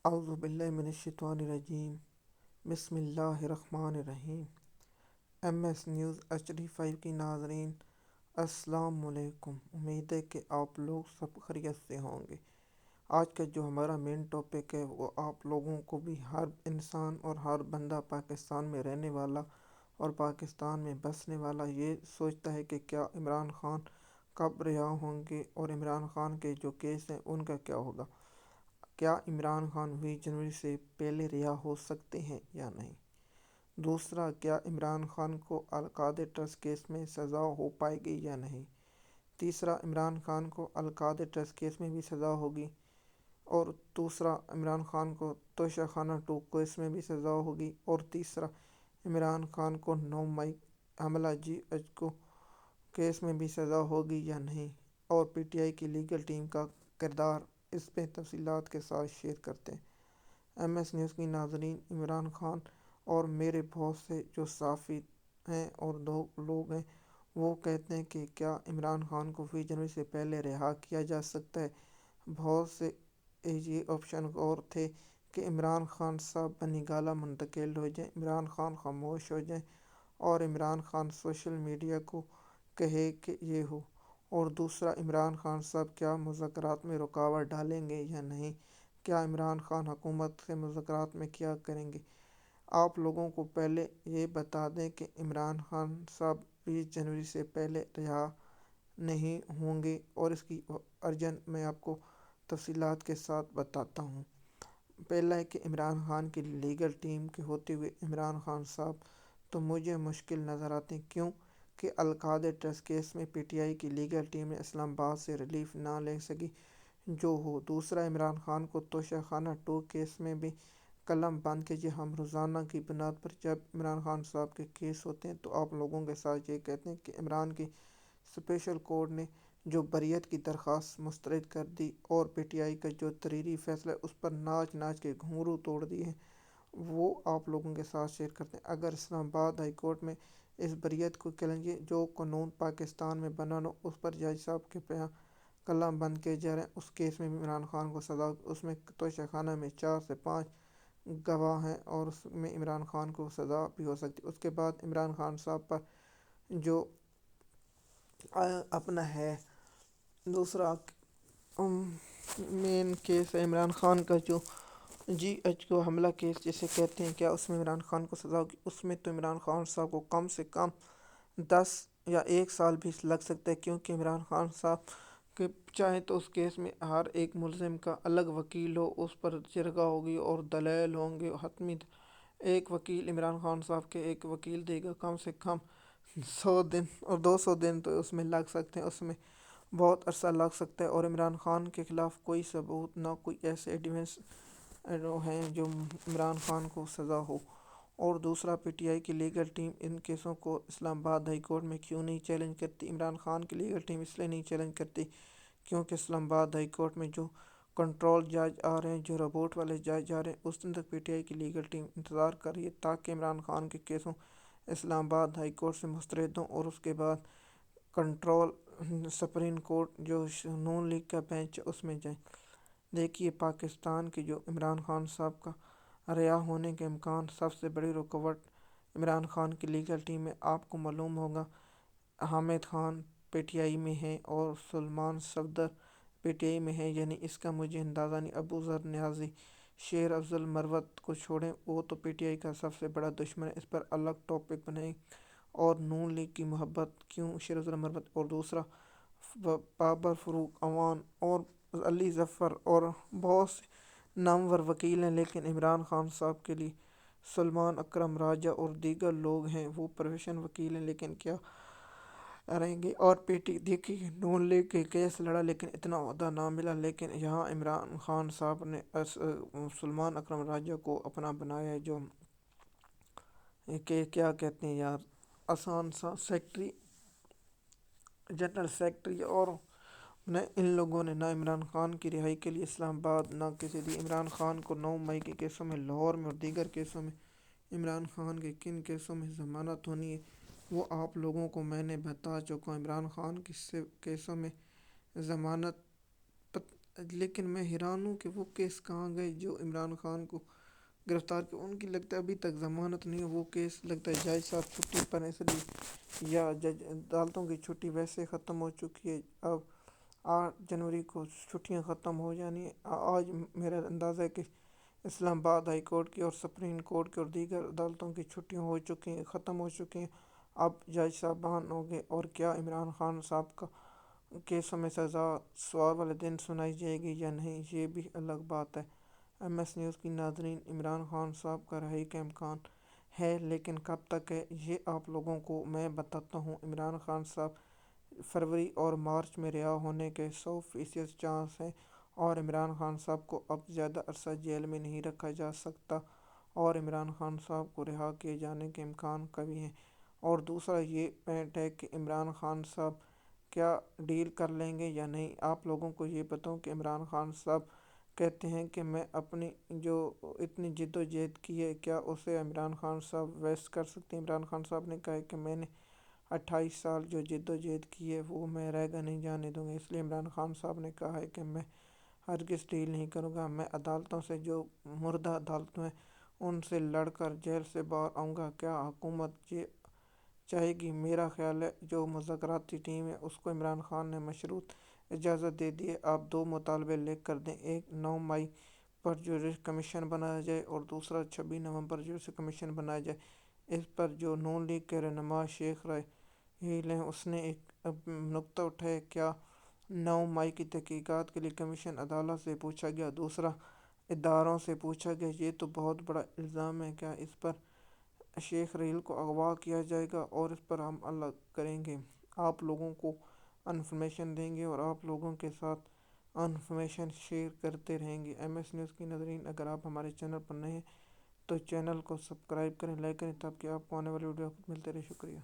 اعوذ باللہ من الشیطان الرجیم بسم اللہ الرحمن الرحیم۔ ایم ایس نیوز HD5 کی ناظرین السلام علیکم۔ امید ہے کہ آپ لوگ سب خیریت سے ہوں گے۔ آج کا جو ہمارا مین ٹاپک ہے وہ آپ لوگوں کو بھی، ہر انسان اور ہر بندہ پاکستان میں رہنے والا اور پاکستان میں بسنے والا یہ سوچتا ہے کہ کیا عمران خان کب رہا ہوں گے اور عمران خان کے جو کیس ہیں ان کا کیا ہوگا۔ کیا عمران خان 20 جنوری سے پہلے رہا ہو سکتے ہیں یا نہیں۔ دوسرا، کیا عمران خان کو القادر ٹرسٹ کیس میں سزا ہو پائے گی یا نہیں۔ تیسرا، عمران خان کو القادر ٹرسٹ کیس میں بھی سزا ہوگی۔ اور دوسرا، عمران خان کو توشہ خانہ 2 کیس میں بھی سزا ہوگی۔ اور تیسرا، عمران خان کو 9 مئی حملہ GH کیس میں بھی سزا ہوگی یا نہیں۔ اور PTI کی لیگل ٹیم کا کردار، اس پہ تفصیلات کے ساتھ شیئر کرتے ہیں۔ ایم ایس نیوز کی ناظرین، عمران خان اور میرے بہت سے جو صحافی ہیں اور دو لوگ ہیں وہ کہتے ہیں کہ کیا عمران خان کو 20 جنوری سے پہلے رہا کیا جا سکتا ہے۔ بہت سے یہ آپشن اور تھے کہ عمران خان صاحب بنی گالہ منتقل ہو جائیں، عمران خان خاموش ہو جائیں اور عمران خان سوشل میڈیا کو کہے کہ یہ ہو۔ اور دوسرا، عمران خان صاحب کیا مذاکرات میں رکاوٹ ڈالیں گے یا نہیں، کیا عمران خان حکومت سے مذاکرات میں کیا کریں گے۔ آپ لوگوں کو پہلے یہ بتا دیں کہ عمران خان صاحب 20 جنوری سے پہلے رہا نہیں ہوں گے اور اس کی ارجنٹ میں آپ کو تفصیلات کے ساتھ بتاتا ہوں۔ پہلا ہے کہ عمران خان کی لیگل ٹیم کے ہوتے ہوئے عمران خان صاحب تو مجھے مشکل نظر آتے ہیں، کیوں کہ القادر ٹرسٹ کیس میں PTI کی لیگل ٹیم نے اسلام آباد سے ریلیف نہ لے سکی جو ہو۔ دوسرا، عمران خان کو توشہ خانہ 2 کیس میں بھی قلم بند کیجیے۔ ہم روزانہ کی بنیاد پر جب عمران خان صاحب کے کیس ہوتے ہیں تو آپ لوگوں کے ساتھ یہ کہتے ہیں کہ عمران کی اسپیشل کورٹ نے جو بریت کی درخواست مسترد کر دی اور PTI کا جو تحریری فیصلہ ہے اس پر ناچ کے گھنگرو توڑ دیے ہیں، وہ آپ لوگوں کے ساتھ شیئر کرتے ہیں۔ اگر اسلام آباد ہائی کورٹ میں اس بریت کو چیلنج جو قانون پاکستان میں بنا ہو اس پر جج صاحب کے قلم بند کیے جا رہے ہیں، اس کیس میں بھی عمران خان کو سزا، اس میں توشہ خانہ میں 4 سے 5 گواہ ہیں اور اس میں عمران خان کو سزا بھی ہو سکتی ہے۔ اس کے بعد عمران خان صاحب پر جو اپنا ہے دوسرا مین کیس ہے عمران خان کا جو GH کو حملہ کیس جسے کہتے ہیں، کیا اس میں عمران خان کو سزا ہوگی۔ اس میں تو عمران خان صاحب کو کم سے کم 10 یا 1 سال بھی لگ سکتا ہے، کیونکہ عمران خان صاحب کہ چاہے تو اس کیس میں ہر ایک ملزم کا الگ وکیل ہو، اس پر جرگہ ہوگی اور دلائل ہوں گے حتمی۔ ایک وکیل عمران خان صاحب کے ایک وکیل دے گا کم سے کم 100 دن اور 200 دن تو اس میں لگ سکتے ہیں، اس میں بہت عرصہ لگ سکتا ہے۔ اور عمران خان کے خلاف کوئی ثبوت نہ کوئی ایسے ایویڈنس ہیں جو عمران خان کو سزا ہو۔ اور دوسرا، PTI کی لیگل ٹیم ان کیسوں کو اسلام آباد ہائی کورٹ میں کیوں نہیں چیلنج کرتی۔ عمران خان کی لیگل ٹیم اس لیے نہیں چیلنج کرتی کیونکہ اسلام آباد ہائی کورٹ میں جو کنٹرول جج آ رہے ہیں، جو رپورٹ والے جج آ رہے ہیں، اس دن تک PTI کی لیگل ٹیم انتظار کر رہی ہے تاکہ عمران خان کے کیسوں اسلام آباد ہائی کورٹ سے مسترد ہوں اور اس کے بعد کنٹرول سپریم کورٹ جو نون لیگ کا بینچ ہے اس میں جائیں۔ دیکھیے، پاکستان کے جو عمران خان صاحب کا رہا ہونے کے امکان، سب سے بڑی رکاوٹ عمران خان کی لیگل ٹیم میں آپ کو معلوم ہوگا حامد خان PTI میں ہے اور سلمان صفدر PTI میں ہے، یعنی اس کا مجھے اندازہ نہیں۔ ابو ذر نیازی، شیر افضل مروت کو چھوڑیں، وہ تو PTI کا سب سے بڑا دشمن ہے، اس پر الگ ٹاپک بنائیں۔ اور نون لیگ کی محبت کیوں شیر افضل مروت، اور دوسرا بابر فاروق اعوان اور علی ظفر اور بہت سے نامور وکیل ہیں، لیکن عمران خان صاحب کے لیے سلمان اکرم راجہ اور دیگر لوگ ہیں، وہ پروفیشنل وکیل ہیں، لیکن کیا رہیں گے۔ اور دیکھیے، نون لیگ کے کیس لڑا لیکن اتنا عہدہ نہ ملا، لیکن یہاں عمران خان صاحب نے سلمان اکرم راجہ کو اپنا بنایا ہے، جو کہ کیا کہتے ہیں یار، آسان سا سیکٹری، جنرل سیکٹری، اور ان لوگوں نے نہ عمران خان کی رہائی کے لیے اسلام آباد نہ کسی دی۔ عمران خان کو 9 مئی کے کیسوں میں لاہور میں اور دیگر کیسوں میں عمران خان کے کن کیسوں میں ضمانت ہونی ہے وہ آپ لوگوں کو میں نے بتا چکا ہوں۔ عمران خان کے کیسوں میں ضمانت لیکن میں حیران ہوں کہ وہ کیس کہاں گئے جو عمران خان کو گرفتار کیا. ان کی لگتا ہے ابھی تک ضمانت نہیں ہے. وہ کیس لگتا ہے جج صاحب چھٹی پر ہیں اس لیے، یا جج عدالتوں کی چھٹی ویسے ختم ہو چکی ہے. اب 8 جنوری کو چھٹیاں ختم ہو جانی ہیں. آج میرا اندازہ ہے کہ اسلام آباد ہائی کورٹ کی اور سپریم کورٹ کی اور دیگر عدالتوں کی چھٹیاں ہو چکی ہیں، ختم ہو چکی ہیں. اب جج صاحبان ہوں گے اور کیا عمران خان صاحب کا کیسوں میں سزا سوال والے دن سنائی جائے گی یا نہیں، یہ بھی الگ بات ہے. ایم ایس نیوز کی ناظرین، عمران خان صاحب کا رہائی کا امکان ہے، لیکن کب تک ہے یہ آپ لوگوں کو میں بتاتا ہوں. عمران خان صاحب فروری اور مارچ میں رہا ہونے کے 100% چانس ہیں، اور عمران خان صاحب کو اب زیادہ عرصہ جیل میں نہیں رکھا جا سکتا، اور عمران خان صاحب کو رہا کیے جانے کے امکان کبھی ہیں. اور دوسرا یہ پوائنٹ ہے کہ عمران خان صاحب کیا ڈیل کر لیں گے یا نہیں. آپ لوگوں کو یہ بتاؤں کہ عمران خان صاحب کہتے ہیں کہ میں اپنی جو اتنی جد و جہد کی ہے، کیا اسے عمران خان صاحب ویسٹ کر سکتے ہیں. عمران خان صاحب نے کہا ہے کہ میں نے 28 سال جو جد و جہد کی ہے وہ میں رہ نہیں جانے دوں گا. اس لیے عمران خان صاحب نے کہا ہے کہ میں ہرگز ڈیل نہیں کروں گا. میں عدالتوں سے، جو مردہ عدالتوں ہیں، ان سے لڑ کر جیل سے باہر آؤں گا. کیا حکومت یہ چاہے گی؟ میرا خیال ہے جو مذاکراتی ٹیم ہے اس کو عمران خان نے مشروط اجازت دے دی ہے. آپ 2 مطالبے لکھ کر دیں، ایک 9 مئی پر جوڈیشل کمیشن بنایا جائے اور دوسرا 26 نومبر جوڈیشل کمیشن بنایا جائے. اس پر جو نون لیگ کے رہنما شیخ رحیل ہیں اس نے ایک نکتہ اٹھایا. کیا 9 مئی کی تحقیقات کے لیے کمیشن عدالت سے پوچھا گیا، دوسرا اداروں سے پوچھا گیا؟ یہ تو بہت بڑا الزام ہے. کیا اس پر شیخ رحیل کو اغوا کیا جائے گا اور اس پر ہم الگ کریں گے، آپ لوگوں کو انفارمیشن دیں گے اور آپ لوگوں کے ساتھ انفارمیشن شیئر کرتے رہیں گے. ایم ایس نیوز کی ناظرین، اگر آپ ہمارے چینل پر نئے ہیں تو چینل کو سبسکرائب کریں، لائک کریں، تاکہ آپ کو آنے والی ویڈیو ملتے رہے. شکریہ.